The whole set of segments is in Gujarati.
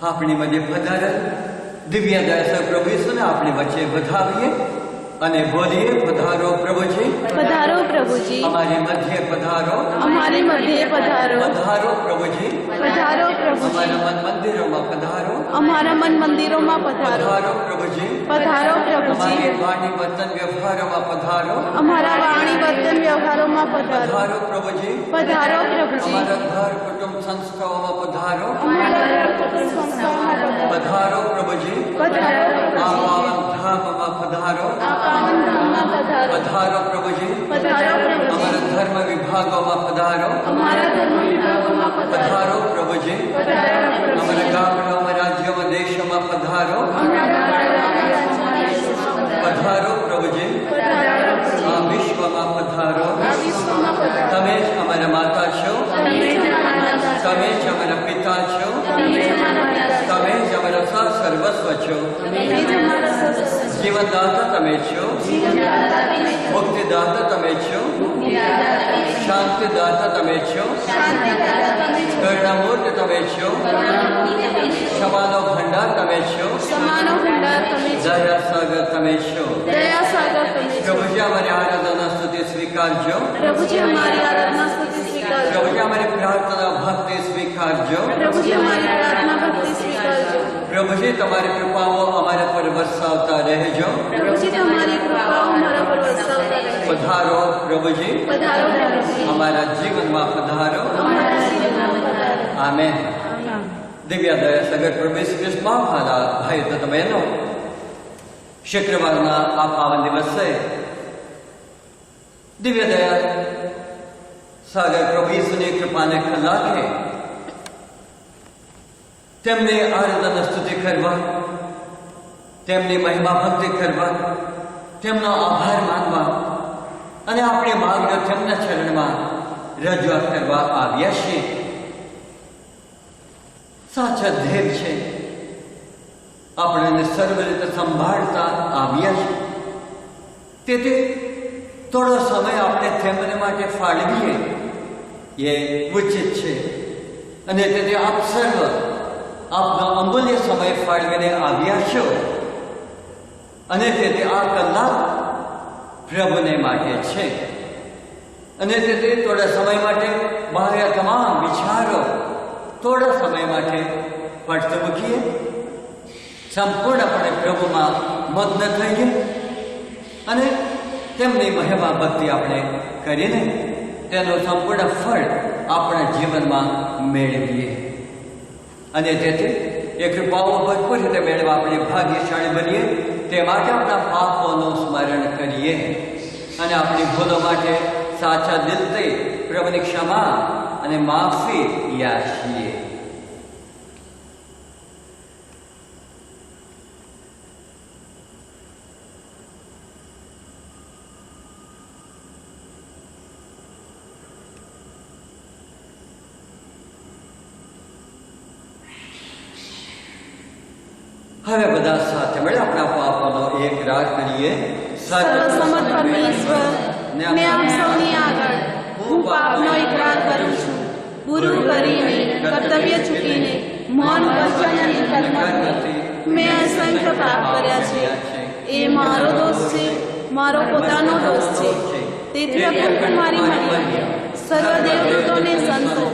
આપણી મધ્ય પધારેલ દિવ્ય દયાસર પ્રભુ ઈસુને આપણી વચ્ચે વધાવીએ અને બોલીએ, પધારો પ્રભુજી, પધારો પ્રભુજી, અમારી મધ્ય પધારો, અમારી મધ્યે પધારો, પધારો પ્રભુજી, પધારો પ્રભુજી, અમારા મન મંદિરોમાં પધારો, અમારા મન મંદિરોમાં પધારો, પધારો પ્રભુજી, પધારો પ્રભુજી, અમારી વાણી વર્તન વ્યવહારોમાં પધારો, અમારા વાણી વર્તન વ્યવહારોમાં પધારો, પધારો પ્રભુજી, પધારો પ્રભુજી, અમારા ઘર કુટુંબ સંસ્થાઓમાં પધારો, અમારા ઘર કુટુંબ સંસ્થાઓમાં પધારો, પધારો પ્રભુજી, પધારો આ પ્રભુજી, પાવન ધામમાં પધારો, આ પાવન ધામમાં પધારો, પધારો પ્રભુજી, પધારો પ્રભુજી, અમારા ધર્મ વિભાગોમાં પધારો, અમારા ધર્મ વિભાગોમાં પધારો, પધારો પ્રભુજી, પધારો પ્રભુજી, અમારા ગામડાઓમાં, રાજ્યોમાં, દેશોમાં પધારો, પધારો પ્રભુજી, પધારો પ્રભુજી, આ વિશ્વમાં પધારો. આ વિશ્વમાં પધારો, તમે જ અમારા માતા છો, તમે જ અમારા દાતા છો, તમે જ અમારા પિતા છો, તમે જ અમારા પિતા છો, તમે જ અમારા સર્વસ્વ છો. તમે જ અમારા સર્વસ્વ છો, જીવનદાતા તમે છો, જીવનદાતા તમે છો, મુક્તિદાતા તમે છો, મુક્તિદાતા તમે છો, શાંતિદાતા તમે છો, શાંતિદાતા તમે છો, કરુણામૂર્તિ તમે છો, કરુણામૂર્તિ તમે છો, ક્ષમાનો ભંડાર તમે છો, ક્ષમાનો ભંડાર તમે છો, દયા સાગર તમે છો. દયા સાગર તમે છો. પ્રભુજી અમારી આરાધના સ્તુતિ સ્વીકારજો, પ્રભુજી અમારી આરાધના સ્તુતિ સ્વીકારજો, પ્રભુજી અમારી પ્રાર્થના ભક્તિ સ્વીકારજો. પ્રભુજી અમારી પ્રાર્થના ભક્તિ સ્વીકારજો, પ્રભુજી તમારી કૃપાઓ અમારા પર વરસાવતા રહેજો. પ્રભુજી તમારી કૃપાઓ અમારા પર વરસાવતા રહેજો. પધારો પ્રભુજી, પધારો પ્રભુજી, અમારા જીવનમાં પધારો. અમારા જીવનમાં પધારો. આમેન. આમેન. દિવ્ય દયા સગર પ્રભુ ઈસુ ખ્રિસ્તમાં ભાલા ભાઈ તો બહેનો, શુક્રવારના આ પાવન દિવસે દિવ્ય દયા સાગર પ્રભુ ઈસુની કૃપાને ખલાકે તેમને આરાધના સ્તુતિ કરવા, તેમની મહિમા ભક્તિ કરવા, તેમનો આભાર માનવા અને આપણી માંગણીઓ તેમના ચરણમાં રજૂઆત કરવા આવ્યા છીએ. સાચા ધ્યેય છે આપણને સર્વ રીતે સંભાળતા આવ્યા છે. તેથી થોડો સમય આપણે તેમને માટે ફાળવીએ એ ઉચિત છે. અને તેથી આપ સર્વ આપનો અમૂલ્ય સમય ફાળવીને આવ્યા છો. અને તેથી આ કલાક પ્રભુને માટે છે. અને તેથી થોડા સમય માટે બાહ્ય તમામ વિચારો થોડા સમય માટે પડતો મૂકીએ, સંપૂર્ણપણે પ્રભુમાં મગ્ન થઈએ અને તેમની મહિમા ભક્તિ આપણે કરીને તેનું સંપૂર્ણ ફળ આપણા જીવનમાં મેળવીએ. અને તેથી એ કૃપાઓ ભરપૂર રીતે મેળવવા આપણે ભાગ્યશાળી બનીએ તે માટે આપણા પાપોનું સ્મરણ કરીએ અને આપણી ભૂલો માટે સાચા દિલથી પ્રભુની ક્ષમા અને માફી યાચીએ. હવે બધા સાથે મળે આપણા પાપોનો એકરાર કરીએ. સર્વસમર્થ પરમેશ્વર, મેં આપ સૌની આગળ હું પાપનો એકરાર કરું છું. ગુરુ કરીને, કર્તવ્ય ચૂકીને, મૌન વચન અને કર્મથી મેં અસંખ્ય પાપ કર્યા છે. એ મારો દોષ છે, મારો પોતાનો દોષ છે. તેથી અભ્યર્થના મારી માટે સર્વ દેવદૂતોને, સંતો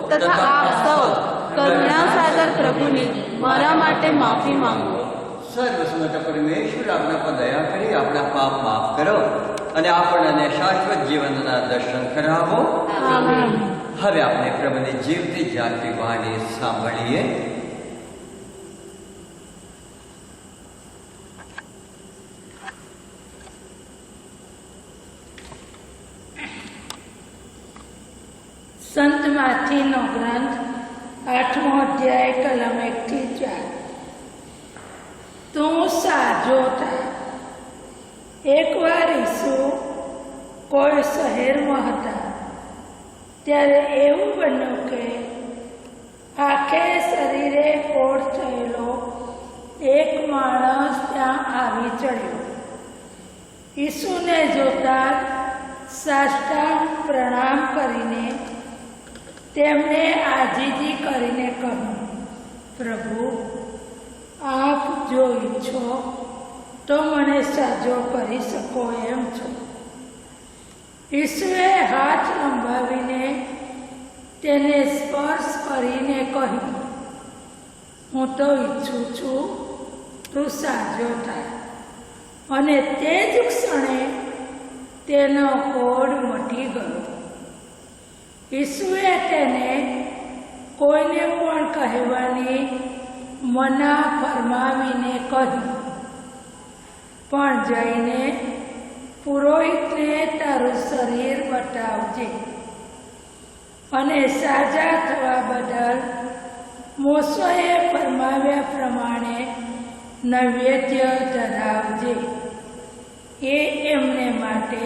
તથા આપ સૌ કરુણા સાગર પ્રભુને મારા માટે માફી માંગો. સર્વસમર્થ પરમેશ્વર આપણા પર દયા કરી આપણા પાપ માફ કરો અને આપણને શાશ્વત જીવનના દર્શન કરાવો. આમેન. હવે આપણે પ્રભુની જીવતી જાગતી વાણી સાંભળીએ. સંત માથીનો ગ્રંથ 8મો અધ્યાય કલમ 1 થી 4. તું સાજો થા. એકવાર ઈસુ કોઈ શહેરમાં હતા. ત્યારે એવું બન્યું કે આખે શરીરે કોઢ થયેલો એક માણસ ત્યાં આવી ચડ્યો. ઈસુને જોતા સાષ્ટાંગ પ્રણામ કરીને તેમણે આજીજી કરીને કહ્યું, પ્રભુ, આપ જો ઈચ્છો તો મને સાજો કરી શકો એમ છો. ઈસુએ હાથ લંબાવીને તેને સ્પર્શ કરીને કહ્યું, હું તો ઈચ્છું છું તું સાજો થાય. અને તે જ ક્ષણે તેનો કોઢ મટી ગયો. ઈસુએ તેને કોઈને પણ કહેવાની મના ફરમાવીને કહ્યું, પણ જઈને પુરોહિતને તારું શરીર બતાવજે અને સાજા થવા બદલ મોશેએ ફરમાવ્યા પ્રમાણે નૈવેદ્ય ધરાવજે. એ એમને માટે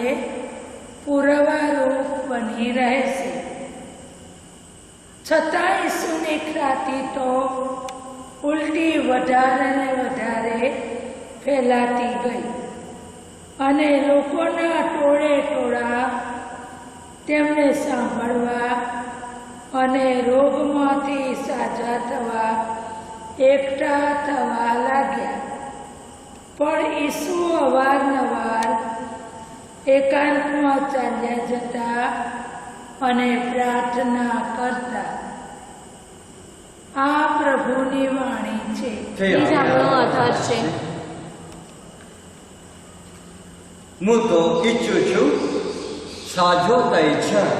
પુરાવારૂપ બની રહેશે. છતાં ઈસુની ખ્યાતિ તો ઉલટી વધારે ને વધારે ફેલાતી ગઈ અને લોકોના ટોળે ટોળા તેમને સાંભળવા અને રોગમાંથી સાજા થવા એકઠા થવા લાગ્યા. પણ ઈસુ અવારનવાર એકાંતમાં ચાલ્યા જતા અને પ્રાર્થના કરતા. આ પ્રભુની વાણી છે. એ જ આપણો આધાર છે. હું તો ઈચ્છું છું સાજો થઈ જાય.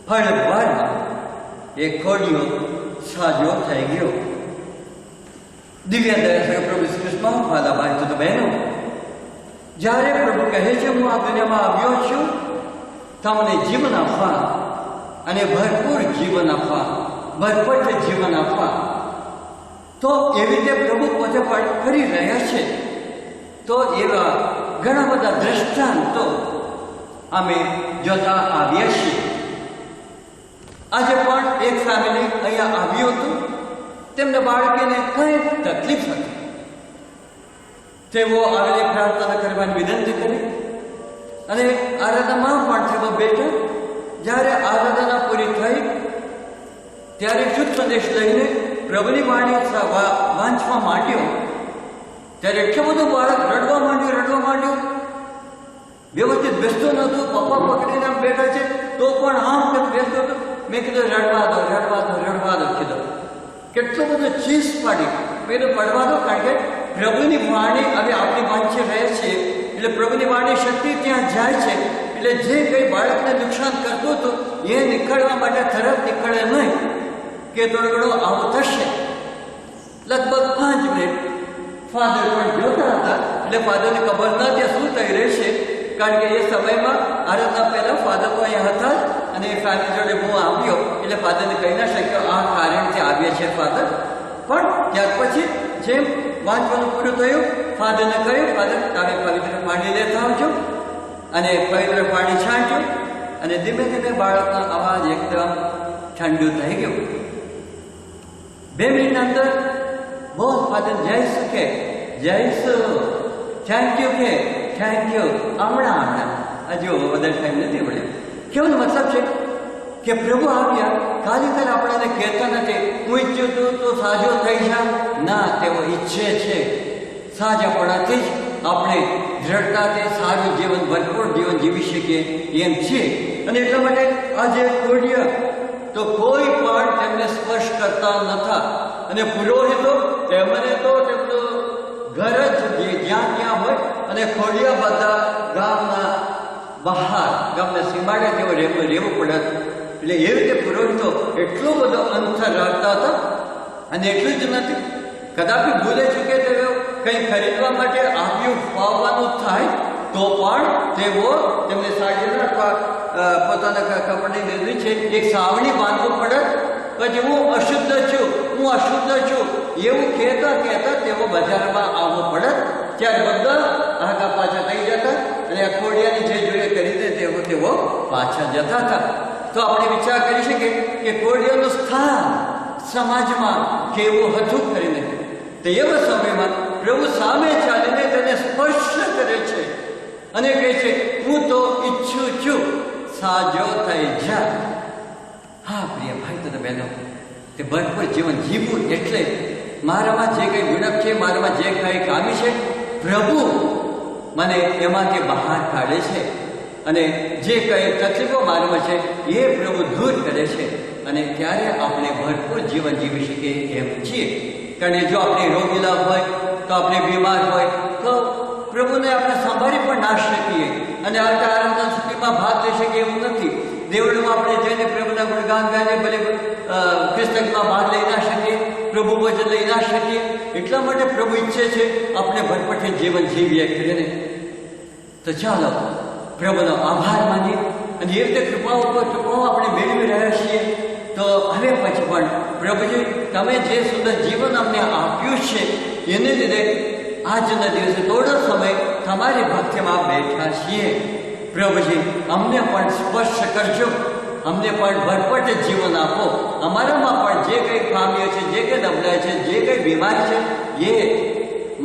હળવારમાં એ ખોડિયો સાજો થઈ ગયો. દિવ્ય દયા પ્રભુ શ્રી કૃષ્ણ વાલા ભાઈ તો બહેનો, જ્યારે પ્રભુ કહે છે હું આ દુનિયામાં આવ્યો છું તમને જીવન આપવા અને ભરપૂર જીવન આપવા, ભરપટ જીવન આપવા, તો એવી રીતે પ્રભુ પોતે પણ કરી રહ્યા છે. તો એવા ઘણા બધા દ્રષ્ટાંતો અમે જોતા આવ્યા છીએ. આજે પણ એક ફેમિલી અહીંયા આવ્યું હતું. તેમના બાળકીને કંઈક તકલીફ હતી. તેઓ આવેલી પ્રાર્થના કરવાની વિનંતી કરી અને આરાધનામાં પણ તેઓ બેઠા. જ્યારે આરાધના પૂરી થઈ ત્યારે શુદ્ધ સંદેશ લઈને પ્રભુની વાણી વાંચવા માંડ્યો. ત્યારે એટલું બધું બાળક રડવા માંડ્યું. વ્યવસ્થિત બેસતો નહોતું. પપ્પા પકડીને આમ બેઠા છે તો પણ આમ તેમ બેસતો હતો. મેં કીધું રડવા દો કીધું. કેટલું બધું ચીસ પાડી. મેં તો પડવા દો, કારણ કે પ્રભુની વાણી હવે આપણે વાંચી રહ્યા છીએ એટલે પ્રભુની વાણી શક્તિ ત્યાં જાય છે. એટલે જે કંઈ બાળકને નુકસાન કરતું હતું એ નીકળવા માટે તરત નીકળે નહીં કે થોડો ઘણો આવો થશે. લગભગ 5 મિનિટ ફાધર પણ જોતા હતા. એટલે ફાધરને ખબર ન ત્યાં શું થઈ રહેશે, કારણ કે એ સમયમાં આરાધના પહેલા ફાધર તો અહીંયા હતા અને એ ફેમિલી જોડે હું આવ્યો એટલે ફાધરને કહી ના શક્યો આ કારણથી આવ્યા છે ફાધર. પણ ત્યાર પછી જેમ વાંચવાનું પૂરું થયું ફાધરને કહ્યું, ફાધર તમે પવિત્ર પાણી લેતા આવજો. અને પવિત્ર પાણી છાંટ્યું અને ધીમે ધીમે બાળકનો અવાજ એકદમ ઠંડુ થઈ ગયો. 2 મિનિટના અંદર બહુ ફાધર જઈશું કે જઈશું, થેન્ક યુ હમણાં હજુ વધારે ટાઈમ નથી મળ્યો. કેવાનો મતલબ છે કે પ્રભુ આવ્યા ખાલી તર આપણને કહેતા નથી હું ઈચ્છું છું તો સાજો થઈ જા. ના, તેઓ ઈચ્છે છે સાજાપણાથી જ આપણે દ્રઢતાથી સારું જીવન, ભરપૂર જીવન જીવી શકીએ એમ છે. અને એટલા માટે આજે કોઢિયા તો કોઈ પણ તેમને સ્પર્શ કરતા નહોતા. અને પુરોહિતો તેમને તો તેમનું ઘર જ જ્યાં ત્યાં હોય અને ખોડિયા બધા ગામના બહાર, ગામના સીમાડે તેઓ રહેવું પડે. એટલે એ રીતે પુરોહિતો એટલો બધો અંતર રાખતા હતા. અને એટલું જ નથી, કદાપી ભૂલે ચૂકે તેઓ કંઈ ખરીદવા માટે આવ્યું પાવવાનું થાય તો પણ તેઓ તેમને સાડીના અથવા પોતાના કપડાની લીધી છે એક સાવણી બાંધવું પડે. પછી હું અશુદ્ધ છું એવું કહેતા તેઓ બજારમાં આવવું પડે. ત્યારે બધા આગા પાછા થઈ જતા અને આ ખોડિયાની જે જોડે કરીને તેઓ પાછા જતા હતા. તો આપણે વિચાર કરી શકીએ કે ખોડિયાનું સ્થાન સમાજમાં કેવું હતું કરીને. તે એવા સમયમાં પ્રભુ સામે ચાલીને તેને સ્પર્શ કરે છે અને કહે છે હું તો ઈચ્છું છું સાજો થઈ જા. હા પ્રિય ભાઈ તથા બહેનો, તે ભરપૂર જીવન જીવવું એટલે મારામાં જે કંઈ ગુણક છે, મારામાં જે કંઈ ખામી છે, પ્રભુ મને એમાંથી બહાર કાઢે છે અને જે કંઈ તકલીફો મારામાં છે એ પ્રભુ દૂર કરે છે અને ત્યારે આપણે ભરપૂર જીવન જીવી શકીએ એમ છીએ. કારણ કે જો આપણે રોગીલા હોય તો આપણે બીમાર હોય તો પ્રભુને આપણે સંભાળી પણ ના શકીએ અને આરાધના સુખીમાં ભાગ લઈ શકીએ એવું નથી. દેવળમાં આપણે જઈને પ્રભુના ગુણગાન ગાઈને ભલે પુસ્તકમાં ભાગ લઈ ના શકીએ, પ્રભુ વચન લઈ ના શકીએ. એટલા માટે પ્રભુ ઈચ્છે છે આપણે ભરપૂર જીવન જીવીએ કરીને. તો ચાલો પ્રભુનો આભાર માનીએ અને એ રીતે કૃપાઓ પર કૃપાઓ આપણે મેળવી રહ્યા છીએ. તો હવે પછી પણ પ્રભુજી તમે જે સુંદર જીવન અમને આપ્યું છે એને લીધે આજના દિવસે થોડો સમય તમારી ભક્તિમાં બેઠા છીએ. પ્રભુજી અમને પણ સ્પર્શ કરજો, અમને પણ ભરપૂર જીવન આપો. અમારામાં પણ જે કંઈ ખામીઓ છે, જે કંઈ નબળાઈ છે, જે કંઈ બીમારી છે, એ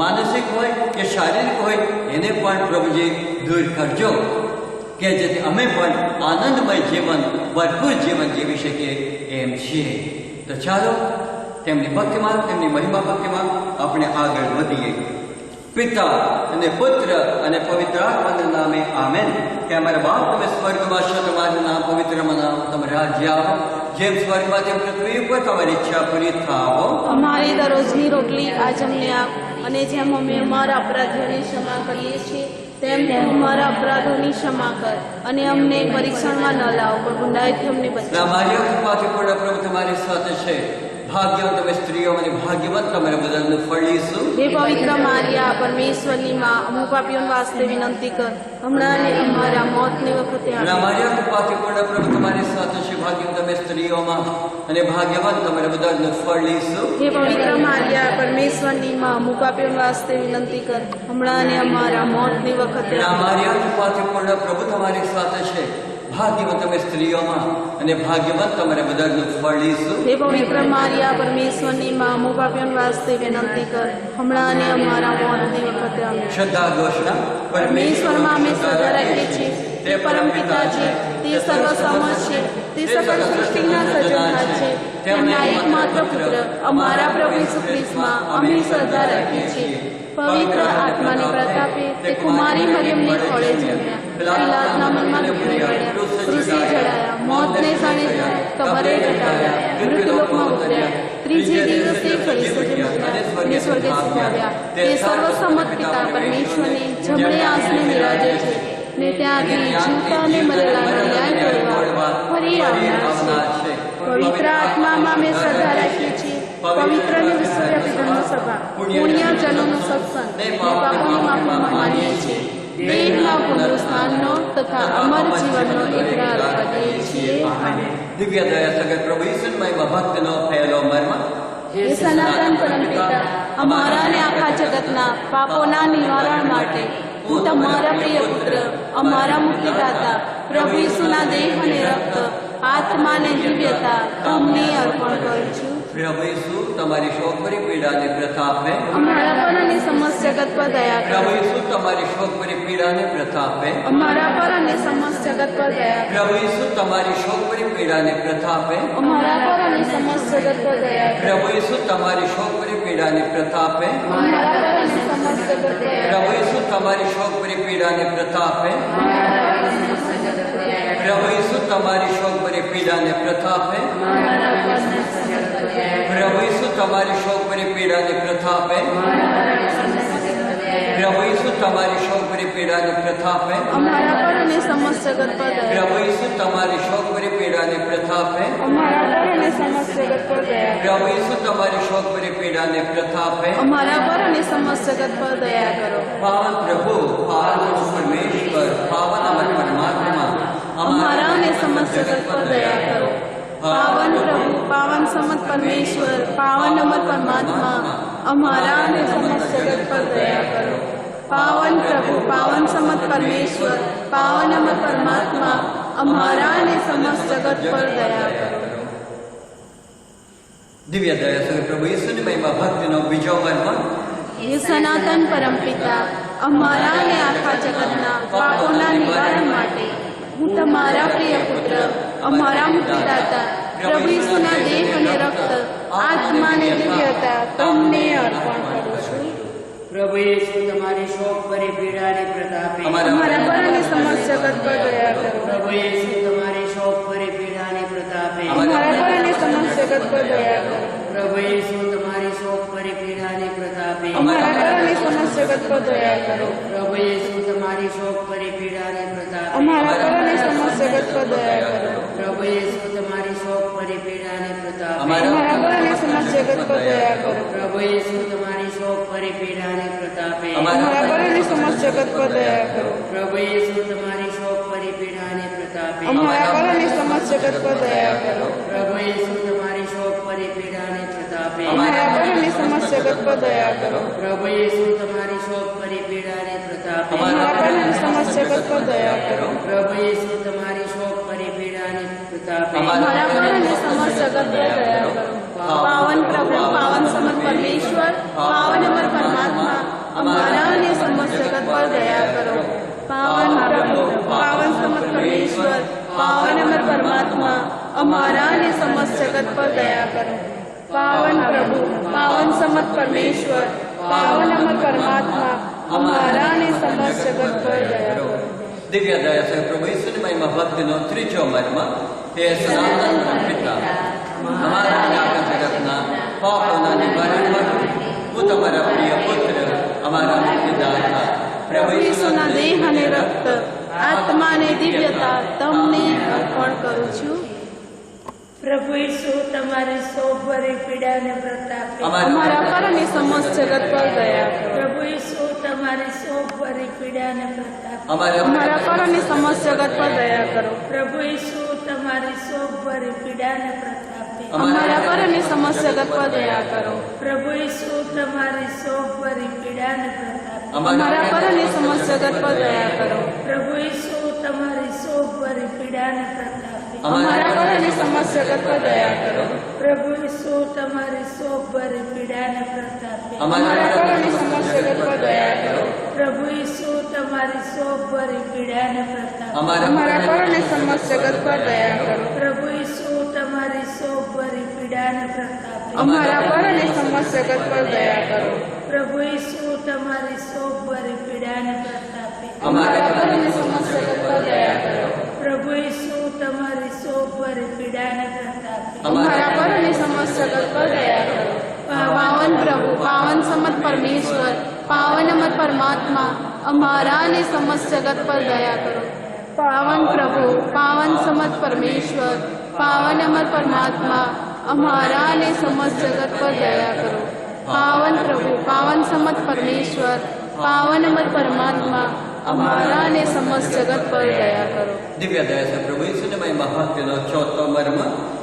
માનસિક હોય કે શારીરિક હોય એને પણ પ્રભુજી દૂર કરજો કે જેથી અમે પણ આનંદમય જીવન, ભરપૂર જીવન જીવી શકીએ એમ છીએ. તો ચાલો તેમની ભક્તિમાં, તેમની મહિમા ભક્તિમાં આપણે આગળ વધીએ. પિતા અને પુત્ર અને પવિત્ર આત્માના નામે આમેન. કે અમારા બાપ તમે સ્વર્ગમાં છો, તમારું નામ પવિત્ર મનાવો, તમે રાજ્ય આવો, જેમ સ્વર્ગમાં તેમ પૃથ્વી ઉપર તમારી ઈચ્છા પૂરી થાવો. અમારી દરરોજની રોટલી આજ અમને આપ, અને જેમ અમે અમારા અપરાધોની ક્ષમા કરીએ છીએ તેમ તું અમારા અપરાધોની ક્ષમા કર, અને અમને પરીક્ષણમાં ન લાવો પણ ગુનાથી અમને બચાવો. મારી કૃપાથી પૂર્ણ પ્રભુ તમારી સાથે છે. ભાગ્યવાન તમે સ્ત્રીઓ અને ભાગ્યવાન તમારા બધાનું ફળ લીધું. હે પવિત્ર મારિયા, પરમેશ્વરની માં, અમુક પાપીઓને વાસ્તે વિનંતી કર, હમણાં અને અમારા મોતની વખતે આમેન. મારી કૃપાથી પૂર્ણ પ્રભુ તમારી સાથે છે. ભાગ્યવાન તમે સ્ત્રીઓમાં અને ભાગ્યવાન તમારા બધાનું ફળ લીધું. હે પવિત્ર મારિયા, પરમેશ્વરની માં, અમુક પાપીઓને વાસ્તે વિનંતી કર, હમણાં અને અમારા મોતની વખતે આમેન. મારી કૃપાથી પૂર્ણ પ્રભુ તમારી સાથે છે. ભાગ્યવાન તમે સ્ત્રીઓમાં અને ભાગ્યવાન તમારા બધાનું ફળ લીધું. હે પવિત્ર મારિયા, પરમેશ્વરની માં, અમુક પાપીઓને વાસ્તે વિનંતી કર, હમણાં અને અમારા મોતની વખતે આમેન. શ્રદ્ધા ઘોષણા. પરમેશ્વરમાં અમે શ્રદ્ધા રાખીએ છીએ, તે પરમપિતા છે, તે સર્વસમર્થ છે, તે સકળ સૃષ્ટિના સર્જનહાર છે, તેમના એકમાત્ર પુત્ર અમારા પ્રભુ ઈસુ ખ્રિસ્તમાં અમે શ્રદ્ધા રાખીએ છીએ. પવિત્ર આત્માને પ્રતાપે તે કુમારી મરિયમને ખોળે જન્મ્યા, પિલાતના મનમાં દુખી પડ્યા, ક્રૂસે જડાયા, મોતને સણે કબરે ઘટાડ્યા, મૃત્યુલોકમાં ઉતર્યા, ત્રીજે દિવસે ફરી સજીવ અને સ્વર્ગે સીધાવ્યા. તે સર્વસમત પિતા પરમેશ્વરને જમણે આસને બિરાજે છે, ને ત્યાંથી જીવતા અને મરેલાનો ન્યાય કરવા ફરી આવનાર છે. પવિત્ર આત્મામાં અમે શ્રદ્ધા રાખીએ છીએ. પવિત્ર અને વિશ્વવ્યાપી ધર્મસભા, પુણ્યજનોનો સત્સંગ ને પાપોની માફી માનીએ છીએ. દેહના પુનરુત્થાનનો તથા અમર જીવનનો ઇકરાર કરીએ છીએ. આમેન. દિવ્ય દયા સગત પ્રભુ ઈસુમાં ભક્તનો પહેલો મર્મ. હે સનાતન પરમપિતા, અમારા અને આખા જગતના પાપોના નિવારણ માટે હું તમારા પ્રિય પુત્ર, અમારા મુક્તિદાતા પ્રભુ ઈસુના દેહ અને રક્ત, આત્મા અને દિવ્યતા તમને અર્પણ કરું છું. પ્રભુ ઈસુ તમારી શોકભરી પીડાને પ્રતાપે અમારા પર અને સમસ્ત જગત પર દયા કરો. પ્રભુ ઈસુ તમારી શોકભરી પીડાને પ્રતાપે અમારા પર અને સમસ્ત જગત પર દયા કરો. પ્રભુ ઈસુ તમારી શોકભરી પીડાને પ્રતાપે અમારા પર અને સમસ્ત જગત પર દયા કરો. પ્રભુ ઈસુ તમારી શોકભરી પીડાને પ્રતાપે અમારા પર અને સમસ્ત જગત પર દયા કરો. પ્રભુ ઈસુ તમારી શોકભરી પીડાને પ્રતાપે પ્રભુ ઈસુ તમારી શોકભરી પીડાને પ્રતાપે પ્રભુ ઈસુ તમારી શોકભરી પીડાને પ્રતાપે પ્રભુ ઈસુ તમારી શોકભરી પીડાને પ્રતાપે અમારા પર અને સમસ્ત જગત પર દયા કરો. પ્રભુ ઈસુ તમારી શોકભરી પીડાને પ્રતાપે અમારા પર અને સમસ્ત જગત પર દયા કરો. પ્રભુ ઈસુ તમારી શોકભરી પીડાને પ્રતાપે અમારા પર અને સમસ્ત જગત પર દયા કરો. પાવન પ્રભુ, પાવન પરમેશ્વર, પાવન અમર પરમાત્મા, અમારા અને સમસ્ત જગત પર દયા કરો. પાવન પ્રભુ, પાવન સમત પરમેશ્વર, પાવન અમર પરમાત્મા, અમારા અને સમસ્ત જગત પર દયા કરો. પાવન પ્રભુ, પાવન સમત પરમેશ્વર, પાવન અમર પરમાત્મા, અમારા અને સમસ્ત જગત પર દયા કરો. દિવ્ય દયા સગત પ્રભુ ઈસુની મહિમા ભક્તિનો બીજો મર્મ. હે સનાતન પરમપિતા, અમારા અને આખા જગતના પાપોના નિવારણ માટે હું તમારા પ્રિય પુત્ર, અમારા મુક્તિદાતા પ્રભુ ઈસુના દેહ અને રક્ત, પ્રભુ ઈસુ તમારી શોક ભરી પીડાને પ્રતાપે અમારા પર અને સમસ્ત જગત પર દયા કરો. પ્રભુ ઈસુ તમારી શોક ભરી પીડાને પ્રતાપે અમારા પર અને સમસ્ત જગત પર દયા કરો. પ્રભુ ઈસુ તમારી શોક ભરી પીડાને પ્રતાપે અમારા પર અને સમસ્ત જગત પર દયા કરો. પ્રભુ ઈસુ તમારી શોક ભરી પીડાને પ્રતાપે અમારા પર અને સમસ્ત જગત પર દયા કરો. પ્રભુ ઈસુ તમારી શોક ભરી પીડાને પ્રતાપે અમારા પર અને સમસ્ત જગત પર દયા કરો. પ્રભુ ઈસુ તમારી શોક ભરી પીડાને પ્રતાપે અમારા પર અને સમસ્ત જગત પર દયા કરો. પ્રભુ ઈસુ તમારી શોક ભરી પીડાને પ્રતાપે અમારા પર અને સમસ્ત જગત પર દયા કરો. પ્રભુ ઈસુ તમારી શોક ભરી પીડાને પ્રતાપે અમારા પર અને સમસ્ત જગત પર દયા કરો. પ્રભુ ઈસુ તમારી શોક ભરી પીડાને પ્રતાપે અમારા પર અને સમસ્ત જગત પર દયા કરો. પ્રભુ ઈસુ તમારી શોક ભરી પીડાને પ્રતાપે અમારા પર અને સમસ્ત જગત પર દયા કરો. પાવન પ્રભુ, પાવન સમર્થ પરમેશ્વર, પાવન અમર પરમાત્મા, અમારા અને સમસ્ત જગત પર દયા કરો. પાવન પ્રભુ, પાવન સમર્થ પરમેશ્વર, પાવન અમર પરમાત્મા, અમારા અને સમસ્ત જગત પર દયા કરો. પાવન પ્રભુ, પાવન સમર્થ પરમેશ્વર, પાવન અમર પરમાત્મા, અમારા અને સમસ્ત જગત પર દયા કરો. દિવ્ય દયા છે પ્રભુ ઈસુની મહિમા ભક્તિનો ત્રીજો મર્મ એ સનાતન પિતા અમારા આખા જગતના પાપોના નિવારણ માટે હું તમારા પ્રિય પુત્ર અમારા મુક્તિદાતા પ્રભુ ઈસુના દેહ અને રક્ત, આત્મા અને દિવ્યતા તમને અર્પણ કરું છું. પ્રભુ ઈસુ તમારી શોક ભરી પીડાને પ્રતાપે અમારા પર અને સમસ્ત જગત પર દયા કરો. પ્રભુ ઈસુ તમારી શોક ભરી પીડાને પ્રતાપે અમારા પર અને સમસ્ત જગત પર દયા કરો. પ્રભુ ઈસુ તમારી શોક ભરી પીડાને પ્રતાપે અમારા પર અને સમસ્ત જગત પર દયા કરો. પ્રભુ ઈસુ તમારી શોક ભરી પીડાને પ્રતાપે અમારા પર અને સમસ્ત જગત પર દયા કરો. પ્રભુ ઈસુ તમારી શોક ભરી પીડાને પ્રતાપે અમારા પર અને સમસ્ત જગત પર દયા કરો. પ્રભુ ઈસુ તમારી શોક ભરી પીડાને પ્રતાપે અમારા પર અને સમસ્ત જગત પર દયા કરો. પ્રભુ ઈસુ તમારી શોક ભરી પીડાને પ્રતાપે અમારા પર અને સમસ્ત જગત પર દયા કરો. પ્રભુ ઈસુ તમારી શોક ભરી પીડાને પ્રતાપે અમારા પર અને સમસ્ત જગત પર દયા કરો. પ્રભુ ઈસુ તમારી શોક ભરી પીડાને પ્રતાપે અમારા પર અને સમસ્ત જગત પર દયા કરો. પ્રભુ ઈસુ તમારી શોક ભરી પીડાને પ્રતાપે અમારા પર અને સમસ્ત જગત પર દયા કરો. પાવન પ્રભુ, પાવન સમર્થ પરમેશ્વર, પાવન અમર પરમાત્મા, અમારા અને સમસ્ત જગત પર દયા કરો. પાવન પ્રભુ, પાવન સમર્થ પરમેશ્વર, પાવન અમર પરમાત્મા, અમારા અને સમસ્ત જગત પર દયા કરો. પાવન પ્રભુ, પાવન સમર્થ પરમેશ્વર, પાવન અમર પરમાત્મા, અમારા અને સમસ્ત જગત પર દયા કરો. દિવ્ય દયા છે પ્રભુ ઈસુની મહિમા ભક્તિનો ચોથો મર્મ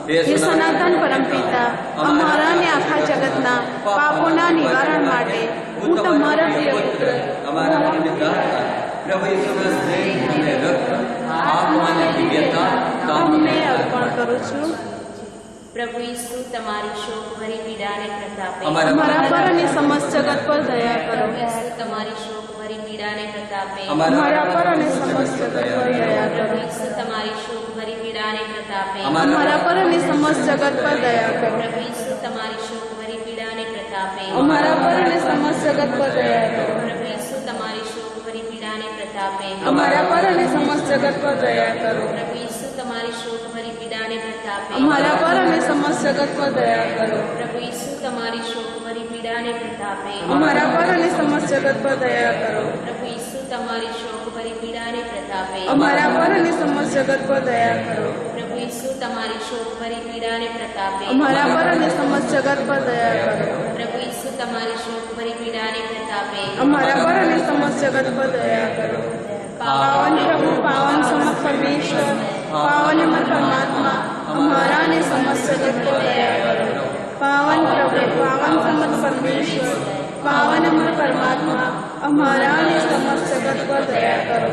હે સનાતન પરમપિતા, અમારા અને આખા જગતના પાપોના નિવારણ માટે હું તમારા પ્રિય પુત્ર અમારા મુક્તિદાતા પ્રભુ ઈસુના દેહ અને રક્ત આત્મા અને દિવ્યતા તમને અર્પણ કરું છું. પ્રભુ ઈસુ તમારી શોક ભરી પીડાને પ્રતાપે અમારા પર અને સમસ્ત જગત પર દયા કરો. પ્રભુ ઈસુ તમારી શોક ભરી પીડાને પ્રતાપે અમારા પર અને સમસ્ત જગત પર દયા કરો. પ્રભુ ઈસુ તમારી શોક ભરી પીડાને પ્રતાપે અમારા પર અને સમસ્ત જગત પર દયા કરો. પ્રભુ ઈસુ તમારી શોક ભરી પીડાને પ્રતાપે અમારા પર અને સમસ્ત જગત પર દયા કરો. પ્રભુ ઈસુ તમારી શોક ભરી પીડાને પ્રતાપે અમારા પર અને સમસ્ત જગત પર દયા કરો. પ્રભુ ઈસુ તમારી શોક ભરી પીડાને પ્રતાપે અમારા પર અને સમસ્ત જગત પર દયા કરો. પ્રભુ ઈસુ તમારી શોક ભરી પીડાને પ્રતાપે અમારા પર અને સમસ્ત જગત પર દયા કરો. પ્રભુ ઈસુ તમારી શોક ભરી પીડાને પ્રતાપે અમારા પર અને સમસ્ત જગત પર દયા કરો. પ્રભુ ઈસુ તમારી શોક ભરી પીડાને પ્રતાપે અમારા પર અને સમસ્ત જગત પર દયા કરો. પ્રભુ ઈસુ તમારી શોક ભરી પીડાને પ્રતાપે અમારા પર અને સમસ્ત જગત પર દયા કરો. પાવન પ્રભુ, પાવન સમર્થ પરમેશ્વર, પાવન અમર પરમાત્મા, અમારા અને સમસ્ત જગત પર દયા કરો. પાવન પ્રભુ, પાવન સમર્થ પરમેશ્વર, પાવન અમર પરમાત્મા, અમારા અને સમસ્ત જગત પર દયા કરો.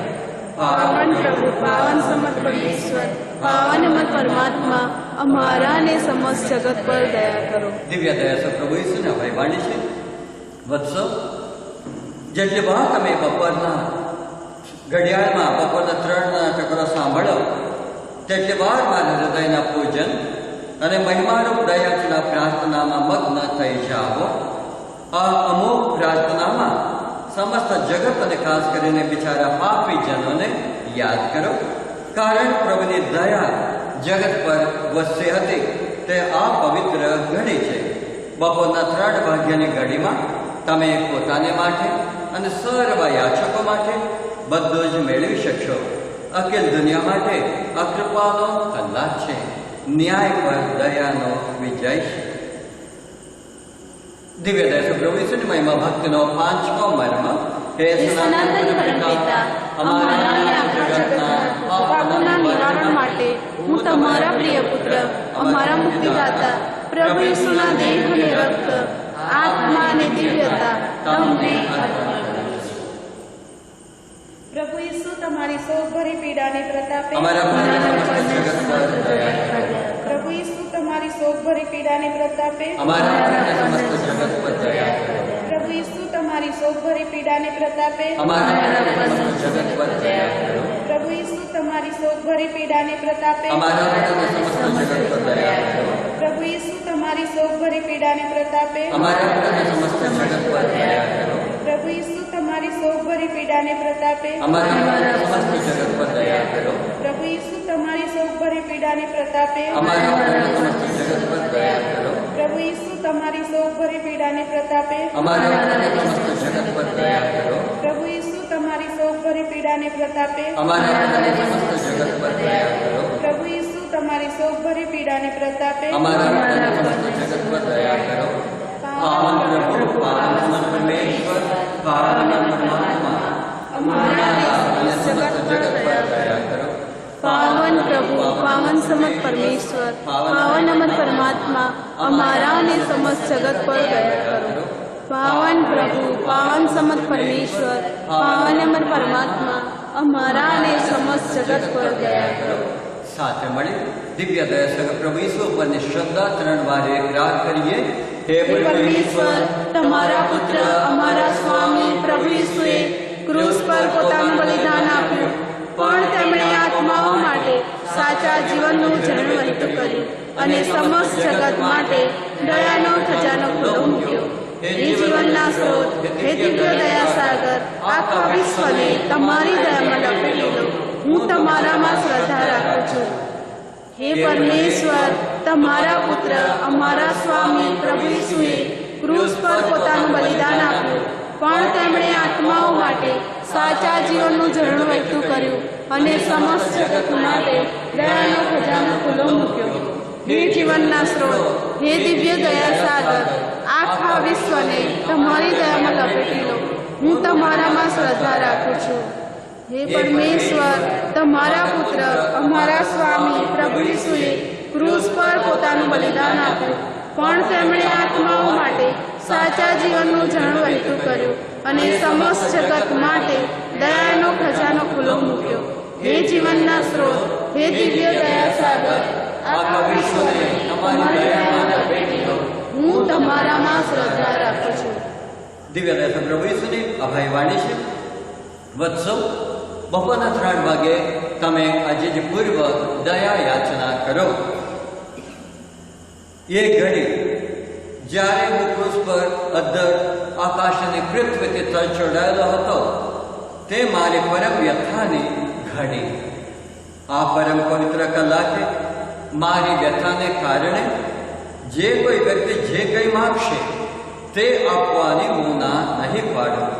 પાવન પ્રભુ, પાવન સમર્થ પરમેશ્વર, પાવન અમર પરમાત્મા, અમારા અને સમસ્ત જગત પર દયા કરો. દિવ્ય દયા છે પ્રભુ ઈસુને વહીવાણી છે વત્સો જેટલી વાર તમે બપોરના ઘડિયાળમાં બપોરના 3 ટકરો સાંભળો તેટલી વાર મારા હૃદયના પૂજન અને મહિમારૂપ દયાચના પ્રાર્થનામાં મગ્ન થઈ જાઓ. આ અમુક પ્રાર્થનામાં સમસ્ત જગત અને ખાસ કરીને બિચારા પાપી જનોને યાદ કરો, કારણ પ્રભુની દયા જગત પર વસી હતી તે આ પવિત્ર ઘડી છે. બપોરના 3 વાગ્યાની ઘડીમાં તમે પોતાને માટે અને સર્વ યાચકો માટે બધું જ મેળવી શકશો. અખિલ દુનિયા માટે આ કૃપાનો કલાક છે. ન્યાય પર દયાનો વિજય છે. દિવ્ય દર્શન પ્રભુ ઈસુની મહિમા ભક્તિનો 5મો મર્મ. હે સનાતન પરમપિતા, અમારા અને આખા જગતના પાપોના નિવારણ માટે હું તમારા પ્રિય પુત્ર, અમારા મુક્તિદાતા પ્રભુ ઈસુના દેહ અને રક્ત, આત્મા અને દિવ્યતા તમને પ્રભુ ઈસુ તમારી શોકભરી પીડાને પ્રતાપે પ્રભુ ઈસુ તમારી શોકભરી પીડાને પ્રતાપે પ્રભુ ઈસુ તમારી શોકભરી પીડાને પ્રતાપે પ્રભુ ઈસુ તમારી શોકભરી પીડાને પ્રતાપે પ્રભુ ઈસુ તમારી શોકભરી પીડાને પ્રતાપે પ્રભુ ઈસુ તમારી શોકભરી પીડાને પ્રતાપે પ્રભુ ઈસુ તમારી શોકભરી પીડાને પ્રતાપે પ્રભુ ઈસુ તમારી શોકભરી પીડાને પ્રતાપે પ્રભુ ઈસુ તમારી શોકભરી પીડાને પ્રતાપે પ્રભુ ઈસુ તમારી શોકભરી પીડાને પ્રતાપે પરમેશ્વર પાવન પ્રભુ, પાવન સમત પરમેશ્વર, પાવન અમર પરમાત્મા, અમારા અને સમસ્ત જગત પર દયા કરો. પાવન પ્રભુ, પાવન સમત પરમેશ્વર, પાવન અમર પરમાત્મા, અમારા અને સમસ્ત જગત પર દયા કરો. સાથે મળી દિવ્ય દયા પ્રભુ ઈસુ પરની શ્રદ્ધા 3 વાર એકરાર કરીએ. હે પરમેશ્વર, તમારા પુત્ર અમારા સ્વામી પ્રભુ ઈસુએ ક્રૂસ પર પોતાનું બલિદાન આપ્યું, પણ તેમણે આત્માઓ માટે સાચા જીવનનું જન્મ વહેતું કર્યું અને સમસ્ત જગત માટે દયાનો ખજાનો ખુલ્લો મૂક્યો. હે જીવનના સ્ત્રોત, હે દિવ્ય દયા સાગર, આખા વિશ્વને તમારી દયામાં લપેટી લો. હું તમારામાં શ્રદ્ધા રાખું છું. હે પરમેશ્વર, તમારા પુત્ર અમારા સ્વામી પ્રભુ ઈસુએ ક્રૂસ પર પોતાનું બલિદાન આપ્યું, પણ તેમણે આત્માઓ માટે સાચા જીવનનું ઝરણું વહેતું કર્યું અને સમસ્ત જગત માટે દયાનો ખજાનો ખુલ્લો મૂક્યો. હે જીવનના સ્ત્રોત, હે દિવ્ય દયા સાગર, આખા વિશ્વને તમારી દયામાં લપેટી લો. હું તમારામાં શ્રદ્ધા રાખું છું. હે પરમેશ્વર, તમારા પુત્ર અમારા સ્વામી પ્રભુ ઈસુએ ક્રૂસ પર પોતાનું બલિદાન આપ્યું, પણ તેમણે આત્માઓ માટે સાચા જીવનનું ઝરણું વહેતું કર્યું અને સમસ્ત જગત માટે દયાનો ખજાનો ખુલ્લો મૂક્યો. હે જીવનના સ્ત્રોત, હે દિવ્ય દયા સાગર, આખા વિશ્વને તમારી દયામાં લપેટી લો. હું તમારામાં શ્રદ્ધા રાખું છું. દિવ્ય દયા પ્રભુ ઈસુની અભયવાણી છે. વત્સો, બપોરના 3 વાગે તમે આજે જ પૂર્વ દયા યાચના કરો. એ ઘડી જ્યારે હું ક્રૂસ પર અદ્ધર આકાશ અને પૃથ્વીથી તરછોડાયેલો હતો, તે મારી પરમ વ્યથાની ઘડી. આ પરમ પવિત્ર કલાકે મારી વ્યથાને કારણે જે કોઈ વ્યક્તિ જે કંઈ માગશે તે આપવાની હું ના નહીં પાડું.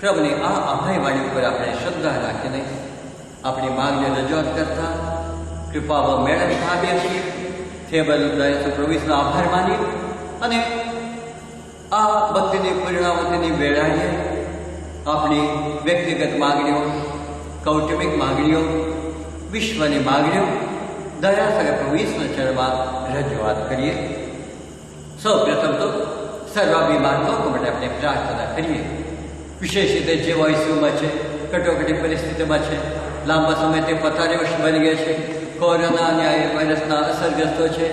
પ્રભુની આ અભયવાણી ઉપર આપણે શ્રદ્ધા રાખીને આપણી માંગને રજૂઆત કરતા કૃપાઓ મેળવતા આવીએ છીએ. તે બદલ પ્રભુનો આભાર માની અને આ ભક્તિની પૂર્ણાવતીની વેળાએ આપણી વ્યક્તિગત માગણીઓ, કૌટુંબિક માગણીઓ, વિશ્વની માગણીઓ દયાસર પ્રભુના ચરણમાં રજૂઆત કરીએ. સૌ પ્રથમ તો સર્વાભિમાન લોકો માટે આપણે પ્રાર્થના કરીએ. વિશેષ રીતે જેઓ આઈસીયુમાં છે, કટોકટી પરિસ્થિતિમાં છે, લાંબા સમયથી પથારીવશ બની ગયા છે, કોરોના અને વાયરસના અસરગ્રસ્તો છે,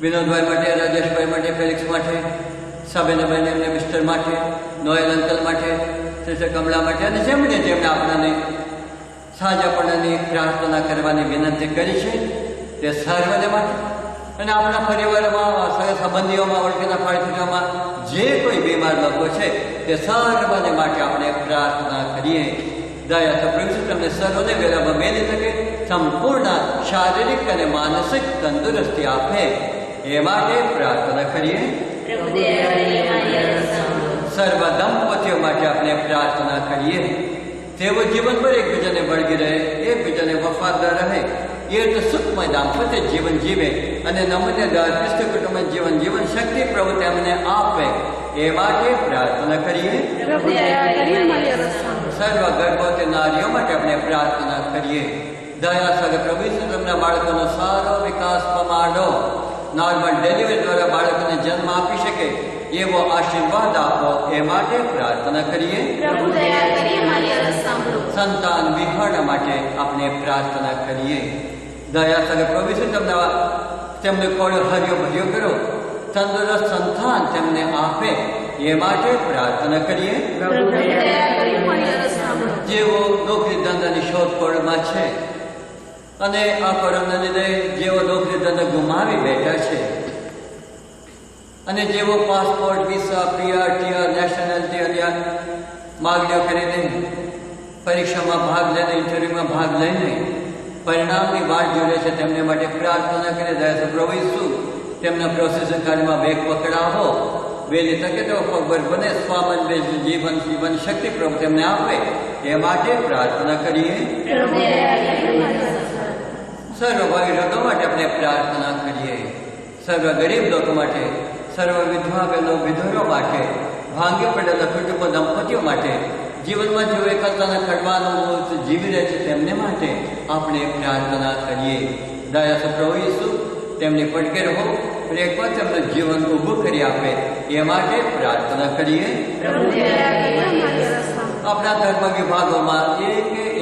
વિનોદભાઈ માટે, રાજેશભાઈ માટે, ફેલિક્સ માટે, સાબેનાભાઈને એમને મિસ્ટર માટે, નોયલ અંકલ માટે, સિસ્ટર કમલા માટે અને જેમણે આપણાને સાજાપણાની પ્રાર્થના કરવાની વિનંતી કરી છે તે સર્વને માટે અને આપણા પરિવારમાં સગા સંબંધીઓમાં ઓળખીતા પાડોશીઓમાં જે કોઈ બીમાર લોકો છે તે સર્વને માટે આપણે પ્રાર્થના કરીએ. દયા તો પ્રભુ તમને સર્વને વેલામાં મેલી શકે સંપૂર્ણ શારીરિક અને માનસિક તંદુરસ્તી આપે એ માટે પ્રાર્થના કરીએ. પ્રભુ દયા કરી મારી અરજ સાંભળો. સર્વ દંપતીઓ માટે આપણે પ્રાર્થના કરીએ. તેઓ જીવનભર એકબીજાને વળગી રહે, એકબીજાને વફાદાર રહે, એ તો સુખમય દાંપત્ય જીવન જીવે અને નમૂનેદાર ક્રિસ્ત કુટુંબ જીવન શક્તિ પ્રભુ તેમને આપે એ માટે પ્રાર્થના કરીએ. પ્રભુ દયા કરી મારી અરજ સાંભળો. સર્વ ગર્ભવતી નારીઓ માટે આપણે પ્રાર્થના કરીએ. દયા સાથે પ્રભુ ઈસુ તેમના બાળકોનો સારો વિકાસ પમાડો. નોર્મલ ડિલિવરી દ્વારા બાળકોને જન્મ આપી શકે એવો આશીર્વાદ આપો એ માટે પ્રાર્થના કરીએ. પ્રભુ દયા કરી મારી અરજ સાંભળો. સંતાન વિહરણ માટે આપણે પ્રાર્થના કરીએ. દયા સાથે પ્રભુ ઈસુ તેમને ખોળો હર્યો ભર્યો કરો, તંદુરસ્ત સંતાન તેમને આપે એ માટે પ્રાર્થના કરીએ. પ્રભુ દયા કરી મારી અરજ સાંભળો. જેઓ નોકરી ધંધાની શોધખોળમાં છે અને આ કોરોનાને લીધે જેઓ નોકરી ધંધા ગુમાવી બેઠા છે અને જેઓ passport, visa, PR, TR, nationality અને માગણીઓ કરીને પરીક્ષામાં ભાગ લઈને, ઇન્ટરવ્યુમાં ભાગ લઈને પરિણામની વાટ જોડે છે, તેમને માટે પ્રાર્થના કરી દયા પ્રભુ ઈસુ તેમના પ્રોસેસિંગ કાર્યમાં વેગ પકડાવો, વહેલી તકે તેઓ પગભર બને, સ્વાવલંબી જીવન શક્તિ પ્રભુ તેમને આપે એ માટે પ્રાર્થના કરીએ. પ્રભુ દયા કરી મારી અરજ સાંભળો. સર્વ ભાઈઓ માટે આપણે પ્રાર્થના કરીએ. સર્વ ગરીબ લોકો માટે, સર્વ વિધવા બહેનો વિધવો માટે, ભાંગી પડેલા કુટુંબ દંપતીઓ માટે, જીવનમાં જેઓ એકલતાના ખડવાનું જીવી રહે છે તેમને માટે આપણે પ્રાર્થના કરીએ. દયા સે પ્રભુ ઈસુ તેમની પડકે રહો, એકવાર તેમનું જીવન ઊભું કરી આપે એ માટે પ્રાર્થના કરીએ. પ્રભુ દયા કરી મારી અરજ સાંભળો. આપણા ધર્મ વિભાગોમાં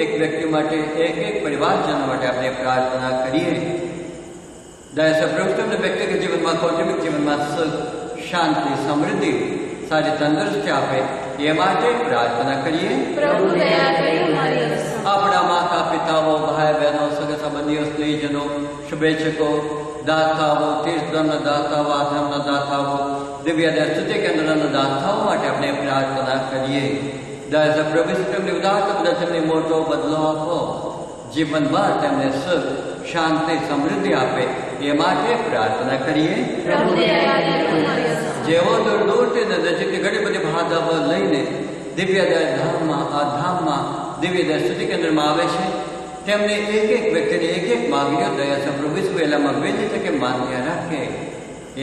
એક વ્યક્તિ માટે, એક પરિવારજનો માટે આપણે પ્રાર્થના કરીએ. દયા સે પ્રભુ તમને વ્યક્તિગત જીવનમાં, કૌટુંબિક જીવનમાં સુખ, શાંતિ, સમૃદ્ધિ, સારી તંદુરસ્તી આપે એ માટે પ્રાર્થના કરીએ. પ્રભુ દયા કરી મારી અરજ સાંભળો. આપણા માતા પિતાઓ, ભાઈ બહેનો, સગા સંબંધીઓ, સ્નેહીજનો, શુભેચ્છકો, દાતાઓ, તીર્થધામના દાતાઓ, આશ્રમના દાતાઓ, દિવ્ય સ્તુતિ કેન્દ્રના દાતાઓ માટે આપણે પ્રાર્થના કરીએ. દયા પ્રભુ તેમને ઉદારતા બધા તેમને મોટો બદલો આપો, જીવનભર તેમને સુખ, શાંતિ, સમૃદ્ધિ આપે એ માટે પ્રાર્થના કરીએ. પ્રભુ દયા કરી મારી અરજ સાંભળો. જેઓ દૂર દૂરથી નજીકથી ઘણી બધી ભાદાઓ લઈને દિવ્યદય ધામમાં દિવ્યદય સ્તુતિ કેન્દ્રમાં આવે છે, તેમને એક વ્યક્તિની એક માગણીઓ દયા છે પ્રભુ ઈસુ વહેલામાં વહેલી તકે માન્ય રાખે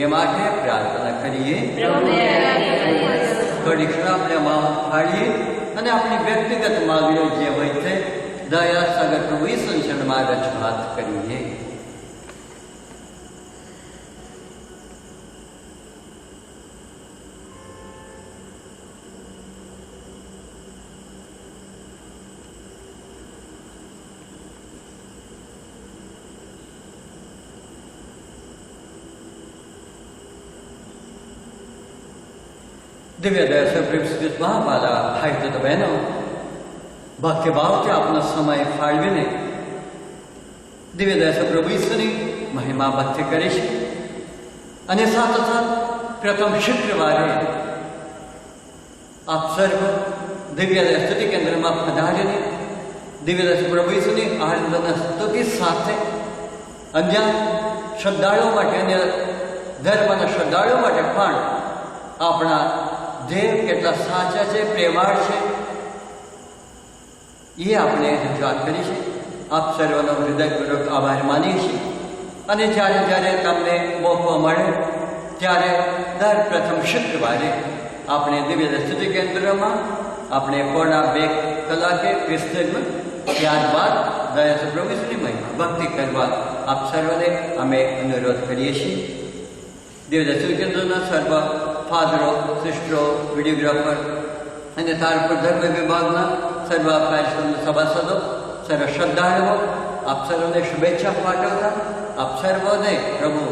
એ માટે પ્રાર્થના કરીએ. પ્રભુ દયા કરી મારી અરજ સાંભળો. થોડી ક્ષણ આપણે માં ફાડીએ અને આપણી વ્યક્તિગત માગણીઓ જે હોય છે દયા સાગર પ્રભુ ઈસુ શરણમાં રજૂઆત કરીએ. દિવ્ય દયા પ્રેમ મહાપાલા ભાઈ તો બહેનો, ભક્તિભાવથી આપનો સમય ફાળવીને દિવ્ય દયા પ્રભુ ઈસુની મહિમા ભક્તિ કરીશ. અને સાથોસાથ પ્રથમ શુક્રવારે આપ સર્વ દિવ્ય દયા સ્તુતિ કેન્દ્રમાં પધારીને દિવ્ય દયા પ્રભુ ઈસુની આનંદના સ્તુતિ સાથે અન્ય શ્રદ્ધાળુઓ માટે, અન્ય ધર્મના શ્રદ્ધાળુઓ માટે પણ આપણા દેવ કેટલા સાચા છે, પ્રેમાળ છે એ આપણે રજૂઆત કરી છે. આપ સર્વનો હૃદયપૂર્વક આભાર માનીએ છીએ. અને જ્યારે તમને મોકો મળે ત્યારે દર પ્રથમ શુક્રવારે આપણે દિવ્ય સ્તુતિ કેન્દ્રમાં આપણે 1.5 કલાકે ક્રિસ્તમાં, ત્યારબાદ દયા પ્રભુની મહિમા ભક્તિ કરવા આપ સર્વને અમે અનુરોધ કરીએ છીએ. દિવ્ય સ્તુતિ કેન્દ્રના સર્વ ફાધરો, સિસ્ટરો, વિડીયોગ્રાફર અને તારપુર ધર્મ વિભાગના સર્વ સભાસદો, સર્વ શ્રદ્ધાળુઓ, આપ સર્વને શુભેચ્છા પાઠવતા આપ સર્વને પ્રભુ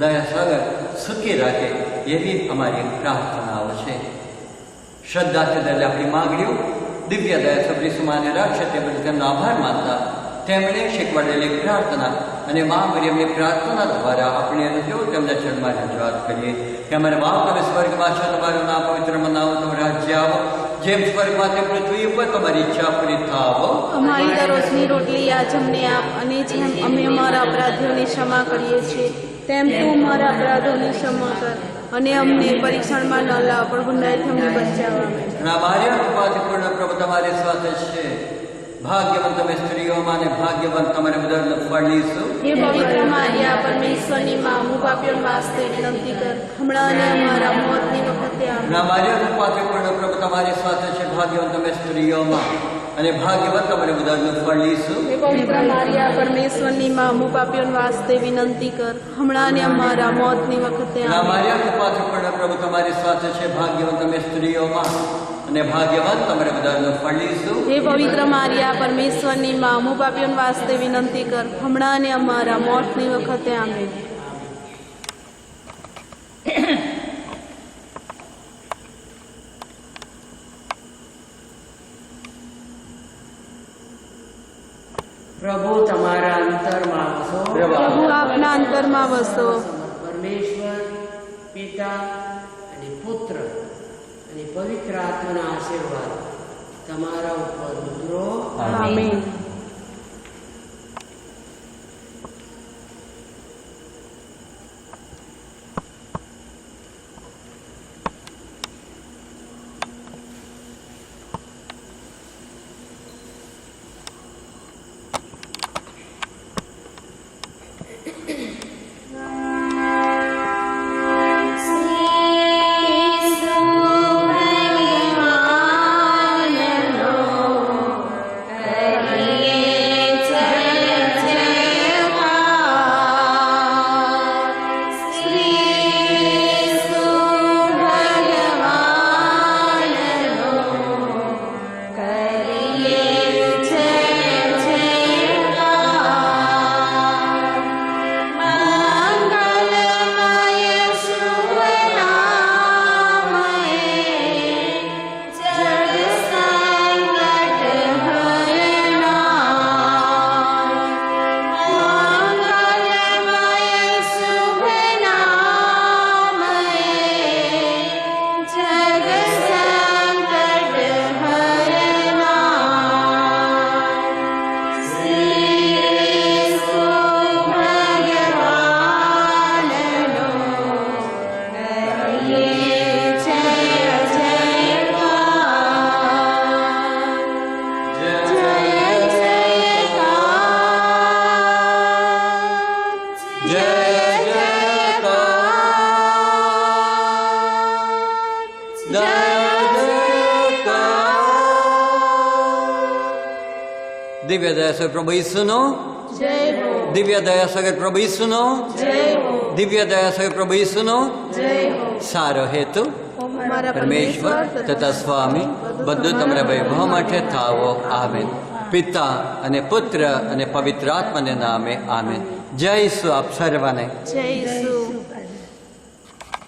દયાસાગર સુખી રાખે એવી અમારી પ્રાર્થનાઓ છે. શ્રદ્ધાથી દરેક આપણી માગણીઓ દિવ્ય દયા સબરી સમાને રાખશે તે બદલ તેમનો આભાર માનતા તેમણે શીખવાડેલી પ્રાર્થના અને મા મરિયમની પ્રાર્થના દ્વારા આપણે જો તેમના ચરણમાં રજૂઆત કરીએ કે અમારા બાપ તમે સ્વર્ગમાં છો, તમારું નામ પવિત્ર મનાવો, તમારું રાજ્ય આવો, જેમ સ્વર્ગમાં તેમ પૃથ્વી ઉપર તમારી ઈચ્છા પૂરી થાવો. અમારી દરરોજની રોટલી આજ અમને આપ, અને જેમ અમે અમારા અપરાધીઓની ક્ષમા કરીએ છીએ તેમ તું અમારા અપરાધોની ક્ષમા કર, અને અમને પરીક્ષણમાં ન લાવ, પણ ગુનાથી અમને બચાવ. અને અમારી કૃપાથી પૂર્ણ પ્રભુ તમારી સાથે છે. ભાગ્યવાન તમે સ્ત્રીઓમાં અને ભાગ્યવાન તમારે ઉદરનું ફળ લીધું. હે પવિત્ર મારિયા, પરમેશ્વરની માં, હું પાપીઓને વાસ્તે વિનંતી કર, હમણાં અને અમારા મોતની વખતે આમીન. અને અમારી કૃપાથી પૂર્ણ પ્રભુ તમારી સાથે છે. ભાગ્યવાન તમે સ્ત્રીઓમાં અને ભાગ્યવાન તમારે ઉદરનું ફળ લીધું. હે પવિત્ર મારિયા, પરમેશ્વરની માં, હું પાપીઓને વાસ્તે વિનંતી કર, હમણાં અને અમારા મોતની વખતે અને આમીન. અમારી કૃપાથી પૂર્ણ પ્રભુ તમારી સાથે છે. ભાગ્યવાન તમે સ્ત્રીઓમાં અને ભાગ્યવાન તમારે ઉદરનું ફળ લીધું. હે પવિત્ર મારિયા, પરમેશ્વરની માં, હું પાપીઓને વાસ્તે વિનંતી કર, હમણાં અને અમારા મોતની વખતે આમીન. પ્રભુ તમારા અંતરમાં વસો. પ્રભુ આપના અંતરમાં વસો. પરમેશ્વર પિતા અને પુત્ર અને પવિત્ર આત્માના આશીર્વાદ તમારા ઉપર ઉતરો. આમીન. દિવ્ય દયા સગર પ્રભુ ઈસુનો જય હો. દિવ્ય દયા સગર પ્રભુ ઈસુનો જય હો. દિવ્ય દયા સગર પ્રભુ ઈસુનો જય હો. સારો હેતુ અમારા પરમેશ્વર તથા સ્વામી બધું તમારા વૈભવ માટે થાવો. આમેન. પિતા અને પુત્ર અને પવિત્ર આત્માને નામે આમેન. જય ઈસુ આપ સર્વને. જય ઈસુ.